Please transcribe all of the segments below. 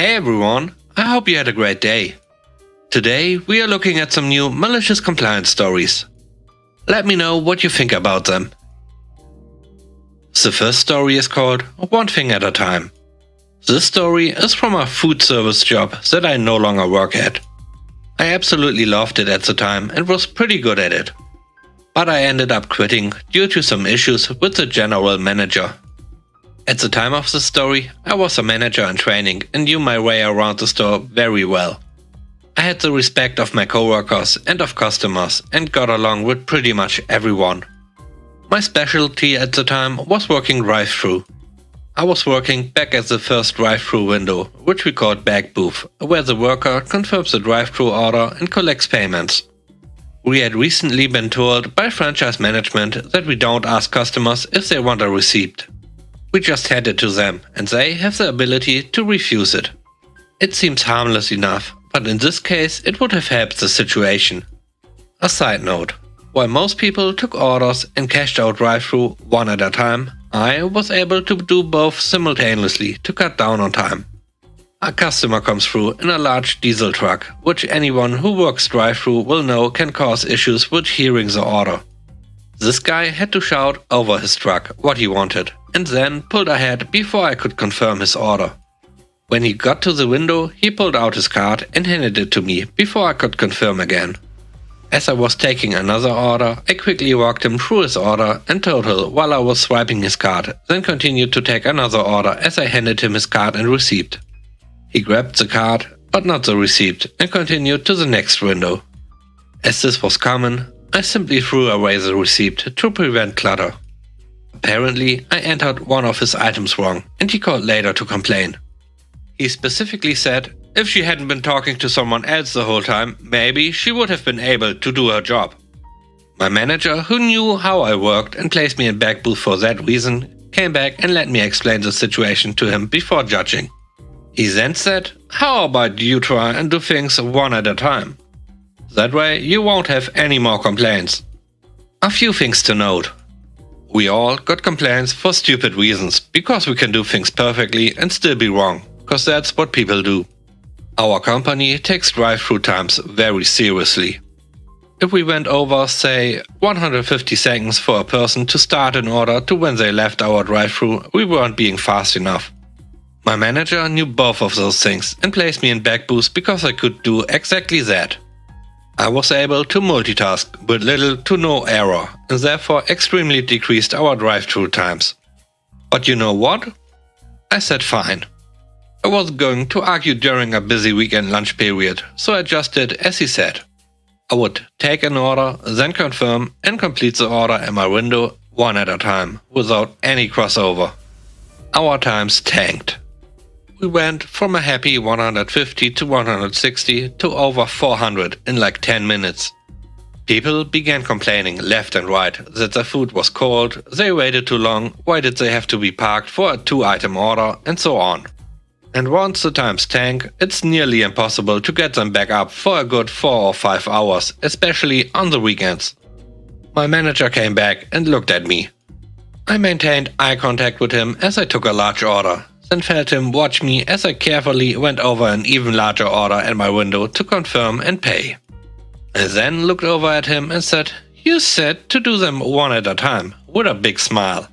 Hey everyone, I hope you had a great day. Today we are looking at some new malicious compliance stories. Let me know what you think about them. The first story is called One Thing at a Time. This story is from a food service job that I no longer work at. I absolutely loved it at the time and was pretty good at it. But I ended up quitting due to some issues with the general manager. At the time of the story, I was a manager in training and knew my way around the store very well. I had the respect of my coworkers and of customers and got along with pretty much everyone. My specialty at the time was working drive-thru. I was working back at the first drive-thru window, which we called bag booth, where the worker confirms the drive-thru order and collects payments. We had recently been told by franchise management that we don't ask customers if they want a receipt. We just hand it to them, and they have the ability to refuse it. It seems harmless enough, but in this case it would have helped the situation. A side note: while most people took orders and cashed out drive-thru one at a time, I was able to do both simultaneously to cut down on time. A customer comes through in a large diesel truck, which anyone who works drive-thru will know can cause issues with hearing the order. This guy had to shout over his truck what he wanted, and then pulled ahead before I could confirm his order. When he got to the window, he pulled out his card and handed it to me before I could confirm again. As I was taking another order, I quickly walked him through his order and total while I was swiping his card, then continued to take another order as I handed him his card and receipt. He grabbed the card, but not the receipt, and continued to the next window. As this was common, I simply threw away the receipt to prevent clutter. Apparently, I entered one of his items wrong, and he called later to complain. He specifically said if she hadn't been talking to someone else the whole time, maybe she would have been able to do her job. My manager, who knew how I worked and placed me in back booth for that reason, came back and let me explain the situation to him before judging. He then said, "How about you try and do things one at a time? That way you won't have any more complaints." A few things to note. We all got complaints for stupid reasons, because we can do things perfectly and still be wrong, because that's what people do. Our company takes drive-thru times very seriously. If we went over, say, 150 seconds for a person to start an order to when they left our drive-thru, we weren't being fast enough. My manager knew both of those things and placed me in back booth because I could do exactly that. I was able to multitask with little to no error and therefore extremely decreased our drive-thru times. But you know what? I said fine. I wasn't going to argue during a busy weekend lunch period, so I just did as he said. I would take an order, then confirm and complete the order at my window one at a time, without any crossover. Our times tanked. We went from a happy 150 to 160 to over 400 in like 10 minutes. People began complaining left and right that their food was cold, they waited too long, why did they have to be parked for a 2-item order, and so on. And once the times tank, it's nearly impossible to get them back up for a good 4 or 5 hours, especially on the weekends. My manager came back and looked at me. I maintained eye contact with him as I took a large order, then felt him watch me as I carefully went over an even larger order at my window to confirm and pay. I then looked over at him and said, "You said to do them one at a time," with a big smile.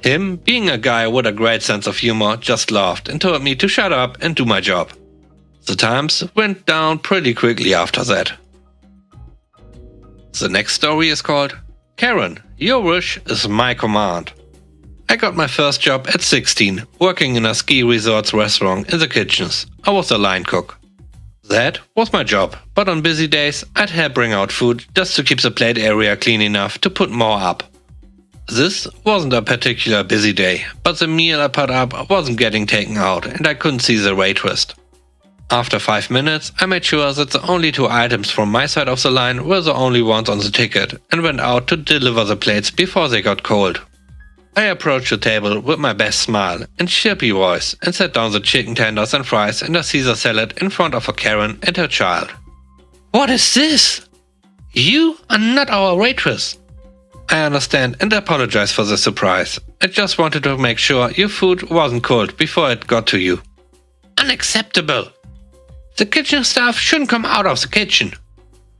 Him, being a guy with a great sense of humor, just laughed and told me to shut up and do my job. The times went down pretty quickly after that. The next story is called Karen, Your Wish is My Command. I got my first job at 16, working in a ski resort's restaurant in the kitchens. I was a line cook. That was my job, but on busy days I'd help bring out food just to keep the plate area clean enough to put more up. This wasn't a particular busy day, but the meal I put up wasn't getting taken out and I couldn't see the waitress. After 5 minutes, I made sure that the only 2 items from my side of the line were the only ones on the ticket and went out to deliver the plates before they got cold. I approached the table with my best smile and chirpy voice and set down the chicken tenders and fries and a Caesar salad in front of a Karen and her child. "What is this? You are not our waitress." I understand and apologize for the surprise. I just wanted to make sure your food wasn't cold before it got to you. Unacceptable! The kitchen staff shouldn't come out of the kitchen.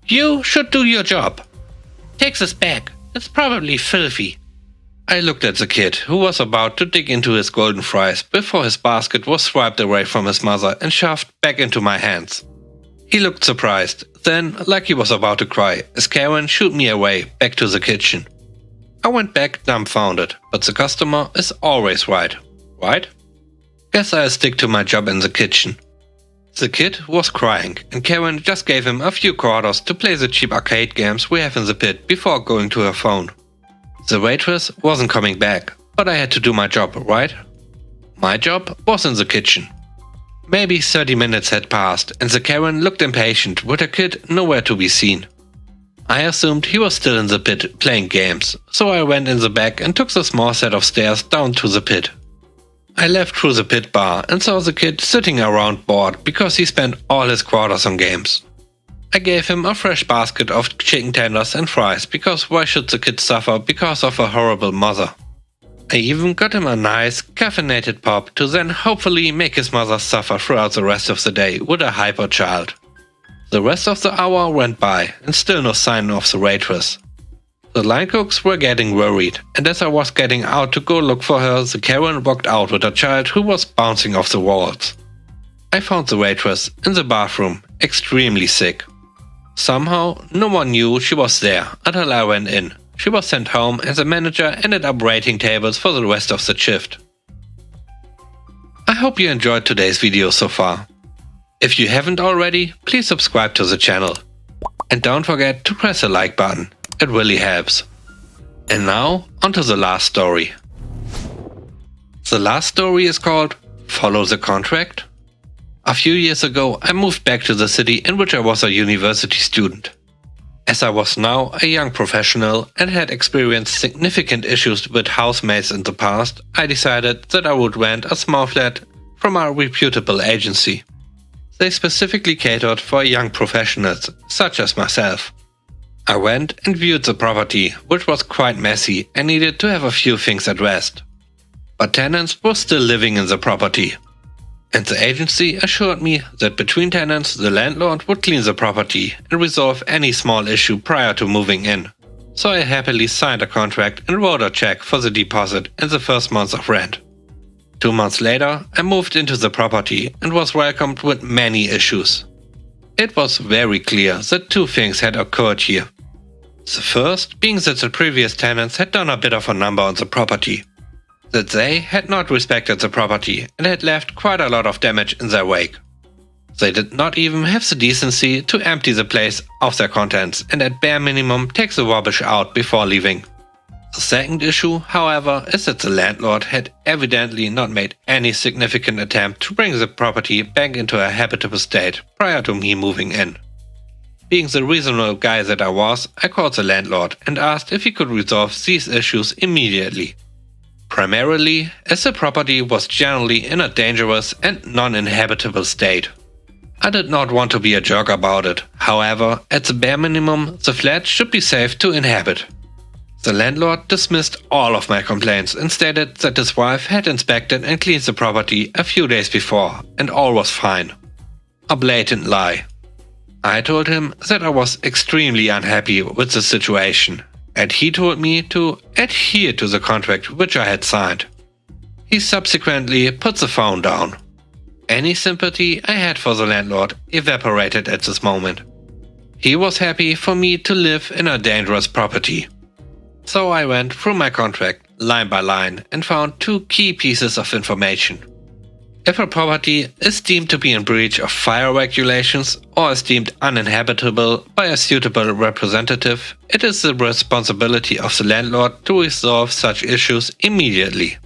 You should do your job. Take this bag. It's probably filthy. I looked at the kid, who was about to dig into his golden fries before his basket was swiped away from his mother and shoved back into my hands. He looked surprised, then like he was about to cry, as Karen shooed me away back to the kitchen. I went back dumbfounded, but the customer is always right. Right? Guess I'll stick to my job in the kitchen. The kid was crying, and Karen just gave him a few quarters to play the cheap arcade games we have in the pit before going to her phone. The waitress wasn't coming back, but I had to do my job, right? My job was in the kitchen. Maybe 30 minutes had passed, and the Karen looked impatient with her kid nowhere to be seen. I assumed he was still in the pit playing games, so I went in the back and took the small set of stairs down to the pit. I left through the pit bar and saw the kid sitting around bored because he spent all his quarters on games. I gave him a fresh basket of chicken tenders and fries because why should the kid suffer because of a horrible mother? I even got him a nice caffeinated pop to then hopefully make his mother suffer throughout the rest of the day with a hyper child. The rest of the hour went by and still no sign of the waitress. The line cooks were getting worried, and as I was getting out to go look for her, the Karen walked out with a child who was bouncing off the walls. I found the waitress in the bathroom, extremely sick. Somehow, no one knew she was there until I went in. She was sent home and the manager ended up waiting tables for the rest of the shift. I hope you enjoyed today's video so far. If you haven't already, please subscribe to the channel. And don't forget to press the like button, it really helps. And now, onto the last story. The last story is called Follow the Contract. A few years ago, I moved back to the city in which I was a university student. As I was now a young professional and had experienced significant issues with housemates in the past, I decided that I would rent a small flat from a reputable agency. They specifically catered for young professionals, such as myself. I went and viewed the property, which was quite messy and needed to have a few things addressed. But tenants were still living in the property. And the agency assured me that between tenants the landlord would clean the property and resolve any small issue prior to moving in. So I happily signed a contract and wrote a check for the deposit and the first month of rent. 2 months later, I moved into the property and was welcomed with many issues. It was very clear that two things had occurred here. The first being that the previous tenants had done a bit of a number on the property. That they had not respected the property and had left quite a lot of damage in their wake. They did not even have the decency to empty the place of their contents and at bare minimum take the rubbish out before leaving. The second issue, however, is that the landlord had evidently not made any significant attempt to bring the property back into a habitable state prior to me moving in. Being the reasonable guy that I was, I called the landlord and asked if he could resolve these issues immediately. Primarily, as the property was generally in a dangerous and non-inhabitable state. I did not want to be a jerk about it, however, at the bare minimum, the flat should be safe to inhabit. The landlord dismissed all of my complaints and stated that his wife had inspected and cleaned the property a few days before, and all was fine. A blatant lie. I told him that I was extremely unhappy with the situation. And he told me to adhere to the contract which I had signed. He subsequently put the phone down. Any sympathy I had for the landlord evaporated at this moment. He was happy for me to live in a dangerous property. So I went through my contract line by line and found two key pieces of information. If a property is deemed to be in breach of fire regulations or is deemed uninhabitable by a suitable representative, it is the responsibility of the landlord to resolve such issues immediately.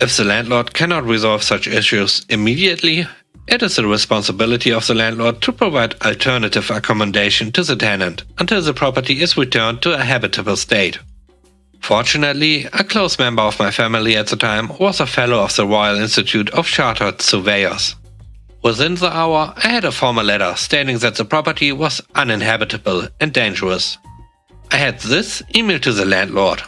If the landlord cannot resolve such issues immediately, it is the responsibility of the landlord to provide alternative accommodation to the tenant until the property is returned to a habitable state. Fortunately, a close member of my family at the time was a fellow of the Royal Institute of Chartered Surveyors. Within the hour, I had a formal letter stating that the property was uninhabitable and dangerous. I had this emailed to the landlord.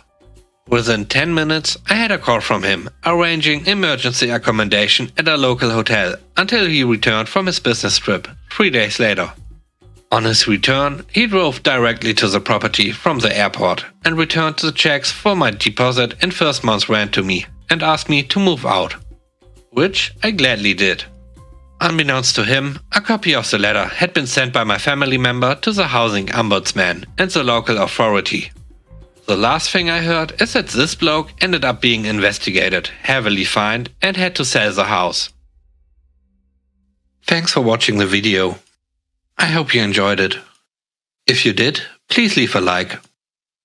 Within 10 minutes, I had a call from him, arranging emergency accommodation at a local hotel until he returned from his business trip 3 days later. On his return, he drove directly to the property from the airport and returned the checks for my deposit and first month's rent to me and asked me to move out, which I gladly did. Unbeknownst to him, a copy of the letter had been sent by my family member to the housing ombudsman and the local authority. The last thing I heard is that this bloke ended up being investigated, heavily fined, and had to sell the house. Thanks for watching the video. I hope you enjoyed it. If you did, please leave a like.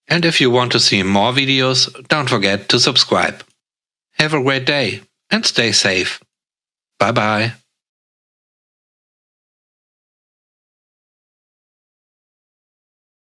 And if you want to see more videos, don't forget to subscribe. Have a great day and stay safe. Bye bye.